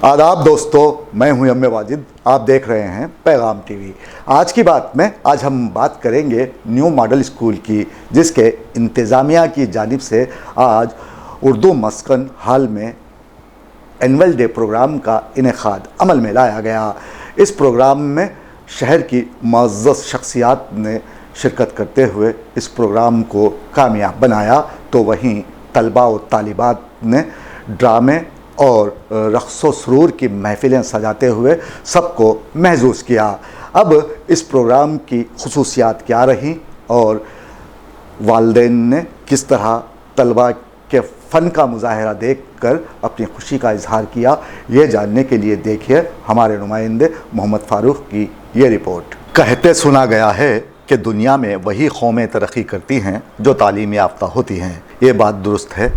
आदाब दोस्तों, मैं हूं एम ए वाजिद। आप देख रहे हैं पैगाम टीवी। आज की बात में आज हम बात करेंगे न्यू मॉडल स्कूल की, जिसके इंतज़ामिया की जानिब से आज उर्दू मस्कन हाल में एनुअल डे प्रोग्राम का इनेकाद अमल में लाया गया। इस प्रोग्राम में शहर की मुअज़्ज़ज़ शख्सियात ने शिरकत करते हुए इस प्रोग्राम को कामयाब बनाया, तो वहीं तलबा और तालिबात ने ड्रामे और रक़्स सुरूर की महफ़िलें सजाते हुए सबको महज़ूज़ किया। अब इस प्रोग्राम की खुसूसियात क्या रहीं और वालिदैन ने किस तरह तलबा के फ़न का मुज़ाहरा देख कर अपनी खुशी का इजहार किया, ये जानने के लिए देखिए हमारे नुमाइंदे मोहम्मद फ़ारूक की ये रिपोर्ट। कहते सुना गया है कि दुनिया में वही कौमें तरक्की करती हैं जो तालीम याफ्ता होती हैं। ये बात दुरुस्त है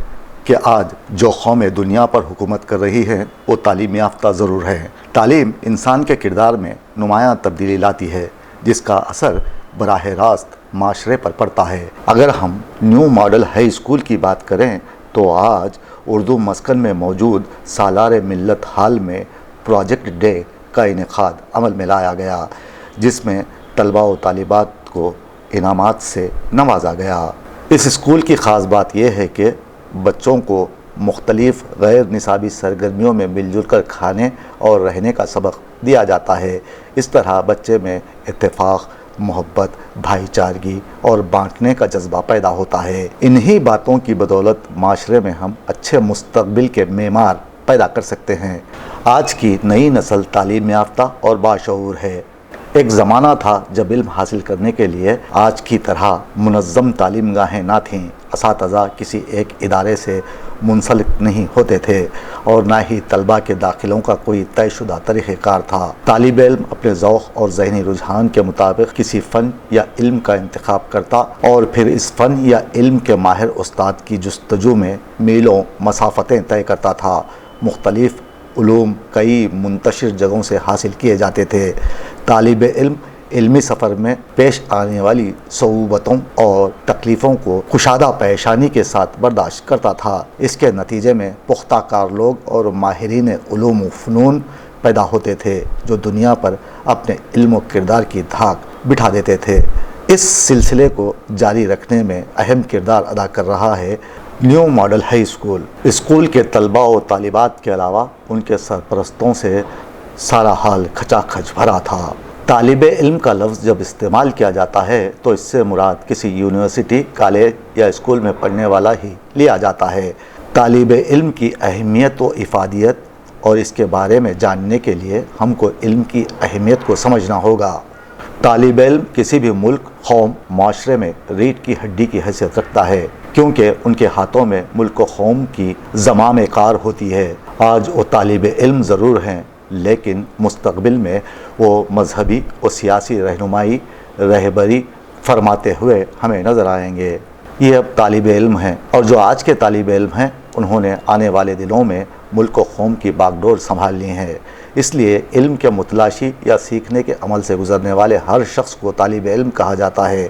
कि आज जो कौमें दुनिया पर हुकूमत कर रही हैं वो तालीम याफ्ता ज़रूर है। तालीम इंसान के किरदार में नुमायाँ तब्दीली लाती है, जिसका असर बराह रास्त माशरे पर पड़ता है। अगर हम न्यू मॉडल हाई स्कूल की बात करें तो आज उर्दू मस्कन में मौजूद सालार मिल्लत हाल में प्रोजेक्ट डे का इनेकाद अमल में लाया गया, जिसमें तलबा व तालिबात को इनामात से नवाजा गया। इस स्कूल की ख़ास बात यह है कि बच्चों को मुख्तलिफ़ गैर निसाबी सरगर्मियों में मिलजुल कर खाने और रहने का सबक दिया जाता है। इस तरह बच्चे में इत्तेफाक, मोहब्बत, भाईचारगी और बांटने का जज्बा पैदा होता है। इन्हीं बातों की बदौलत माशरे में हम अच्छे मुस्तक़बिल के मेमार पैदा कर सकते हैं। आज की नई नस्ल तालीम याफ्ता और बाशऊर है। एक ज़माना था जब इल्म हासिल करने के लिए आज की तरह मुनज़्ज़म तालीम गाहें ना थीं। असातिज़ा किसी एक इदारे से मुंसलिक नहीं होते थे और ना ही तलबा के दाखिलों का कोई तयशुदा तरीक़ेकार था। तालिब इल्म अपने ज़ौक़ और ज़हनी रुझान के मुताबिक किसी फ़न या इल्म का इंतखाब करता और फिर इस फ़न या इल्म के माहिर उस्ताद की जुस्तजू में मीलों मसाफ़तें तय करता था। मुख्तलिफ़ उलूम कई मुंतशिर जगहों से हासिल किए जाते थे। तालिब इल्म इल्मी सफ़र में पेश आने वाली सऊबतों और तकलीफ़ों को कुशादा पेशानी के साथ बर्दाश्त करता था। इसके नतीजे में पुख्ता कार लोग और माहिरीन उलूम व फ़नून पैदा होते थे जो दुनिया पर अपने इल्म व किरदार की धाक बिठा देते थे। इस सिलसिले को जारी रखने में अहम किरदार अदा कर रहा है new model high school. School के तलबा व तालिबात के अलावा उनके सरपरस्तों से सारा हाल खचाखच भरा था। तालिब इल्म का लफ्ज़ जब इस्तेमाल किया जाता है तो इससे मुराद किसी यूनिवर्सिटी, कॉलेज या स्कूल में पढ़ने वाला ही लिया जाता है। तालिब इल्म की अहमियत व इफ़ादियत और इसके बारे में जानने के लिए हमको इल्म की अहमियत को समझना होगा। तालिब इल्म किसी भी मुल्क, कौम, माशरे में रीढ़ की हड्डी की हैसियत रखता है, क्योंकि उनके हाथों में मुल्क व कौम की ज़माम कार होती है। आज वो तालिब इल्म ज़रूर हैं, लेकिन मुस्तक़बिल में वो मजहबी और सियासी रहनुमाई, रहबरी फरमाते हुए हमें नज़र आएंगे। ये अब तालिब इल्म हैं और जो आज के तालिब इल्म हैं उन्होंने आने वाले दिनों में मुल्क व कौम की बागडोर संभालनी है। इसलिए इल्म के मुतलाशी या सीखने के अमल से गुज़रने वाले हर शख्स को तालिब इल्म कहा जाता है।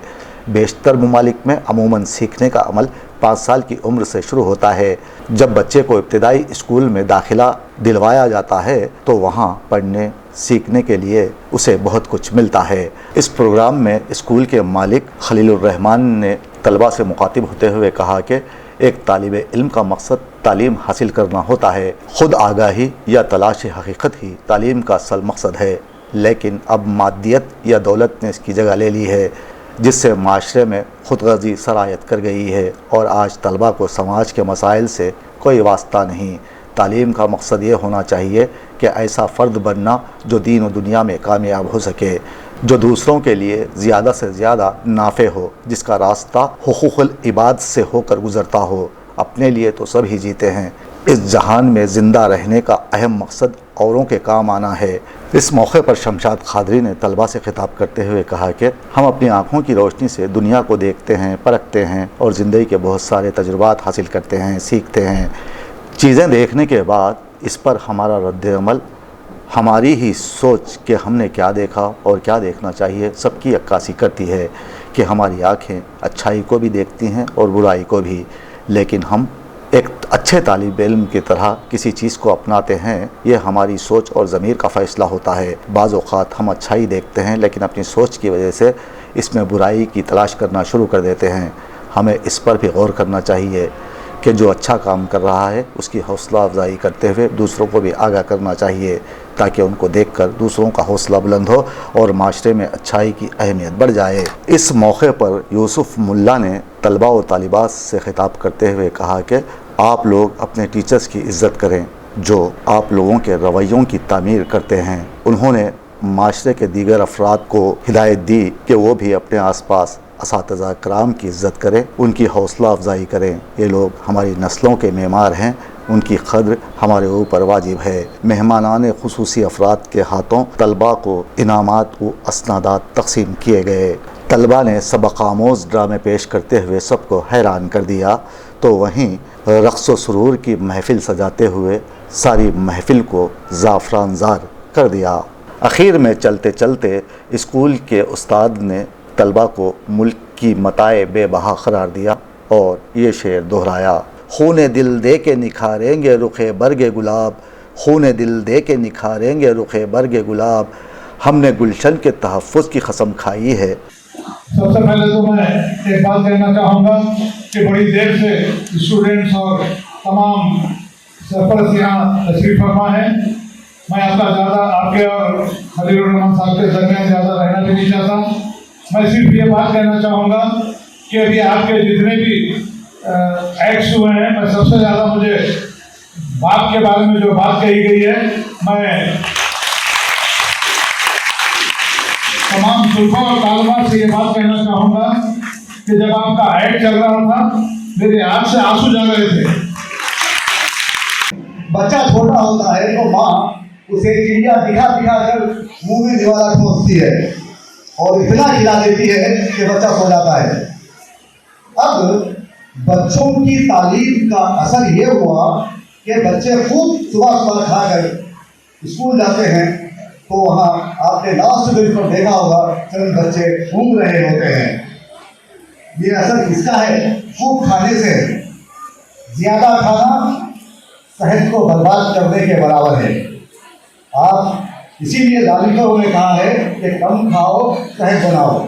बेशतर ममालिक में अमूमन सीखने का अमल 5 साल की उम्र से शुरू होता है। जब बच्चे को इब्तिदाई स्कूल में दाखिला दिलवाया जाता है तो वहाँ पढ़ने सीखने के लिए उसे बहुत कुछ मिलता है। इस प्रोग्राम में स्कूल के मालिक खलीलुर रहमान ने तलबा से मुखातिब होते हुए कहा कि एक तालिब इल्म का मकसद तालीम हासिल करना होता है। ख़ुद आगाही या तलाश हकीकत ही तालीम का असल मकसद है, लेकिन अब मादियत या दौलत ने इसकी जगह ले ली है, जिससे माशरे में खुदगर्जी सरायत कर गई है और आज तलबा को समाज के मसाइल से कोई वास्ता नहीं। तालीम का मकसद ये होना चाहिए कि ऐसा फ़र्द बनना जो दीन और दुनिया में कामयाब हो सके, जो दूसरों के लिए ज़्यादा से ज़्यादा नाफ़े हो, जिसका रास्ता हुकूक़ुल इबाद से होकर गुज़रता हो। अपने लिए तो सब ही जीते हैं, इस जहान में ज़िंदा रहने का अहम मकसद औरों के काम आना है। इस मौके पर शमशाद खादरी ने तलबा से खिताब करते हुए कहा कि हम अपनी आँखों की रोशनी से दुनिया को देखते हैं, परखते हैं और ज़िंदगी के बहुत सारे तजुर्बात हासिल करते हैं, सीखते हैं। चीज़ें देखने के बाद इस पर हमारा रद्द-ए-अमल, हमारी ही सोच कि हमने क्या देखा और क्या देखना चाहिए, सबकी अक्कासी करती है कि हमारी आँखें अच्छाई को भी देखती हैं और बुराई को भी, लेकिन हम एक अच्छे तालिब इल्म की तरह किसी चीज़ को अपनाते हैं। ये हमारी सोच और ज़मीर का फ़ैसला होता है। बाज़ औक़ात हम अच्छाई देखते हैं लेकिन अपनी सोच की वजह से इसमें बुराई की तलाश करना शुरू कर देते हैं। हमें इस पर भी गौर करना चाहिए कि जो अच्छा काम कर रहा है उसकी हौसला अफजाई करते हुए दूसरों को भी आगाह करना चाहिए, ताकि उनको देखकर दूसरों का हौसला बुलंद हो और माशरे में अच्छाई की अहमियत बढ़ जाए। इस मौके पर यूसुफ मुल्ला ने तलबा और तालिबात से खिताब करते हुए कहा कि आप लोग अपने टीचर्स की इज़्ज़त करें जो आप लोगों के रवैयों की तामीर करते हैं। उन्होंने माशरे के दीगर अफराद को हिदायत दी कि वो भी अपने आसपास असातिज़ा कराम की इज़्ज़त करें, उनकी हौसला अफजाई करें। ये लोग हमारी नस्लों के मेमार हैं, उनकी क़द्र हमारे ऊपर वाजिब है। मेहमानान खुसूसी अफराद के हाथों तलबा को इनामात व असनादात तकसीम किए गए। तलबा ने सबक आमोज़ ड्रामे पेश करते हुए सबको हैरान कर दिया, तो वहीं रक़्स व सुरूर की महफ़िल सजाते हुए सारी महफ़िल को ज़ाफ़रान ज़ार कर दिया। आखिर में चलते चलते स्कूल के उस्ताद ने तलबा को मुल्क की मताए बेबहा करार दिया और ये शेर दोहराया, खूने दिल दे के निखारेंगे रुखे बरगे गुलाब, खूने दिल दे के निखारेंगे रुखे बरगे गुलाब, हमने गुलशन के तहफ़्फ़ुज़ की कसम खाई है। सबसे पहले तो मैं एक बात कहना चाहूँगा कि बड़ी देर से स्टूडेंट्स और तमाम सरपरस्त यहाँ तशरीफ़ फरमा है। मैं आपके और खलील रहमान साहब के दरमियान ज़्यादा रहना भी नहीं चाहता। मैं सिर्फ ये बात कहना चाहूँगा कि अभी आपके जितने भी एक्ट्स हुए हैं, मैं सबसे ज़्यादा मुझे बाप के बारे में जो बात कही गई है, मैं तमाम सुल्फा और तालिबात से ये बात कहना चाहूँगा कि जब आपका एक्ट चल रहा था मेरे आँख से आंसू जा रहे थे। बच्चा छोटा होता है तो माँ उसे चिड़िया दिखा दिखा कर मुँह में दीवारा ठोंकती है और इतना खिला देती है कि बच्चा सो जाता है। अब बच्चों की तालीम का असर ये हुआ कि बच्चे खूब सुबह सुबह खाकर स्कूल जाते हैं, तो वहाँ आपने लास्ट बेंच पर देखा होगा चंद बच्चे घूम रहे होते हैं। ये असर किसका है? खूब खाने से। ज़्यादा खाना सेहत को बर्बाद करने के बराबर है। आप इसीलिए दानिशों ने कहा है कि कम खाओ सेहत बनाओ।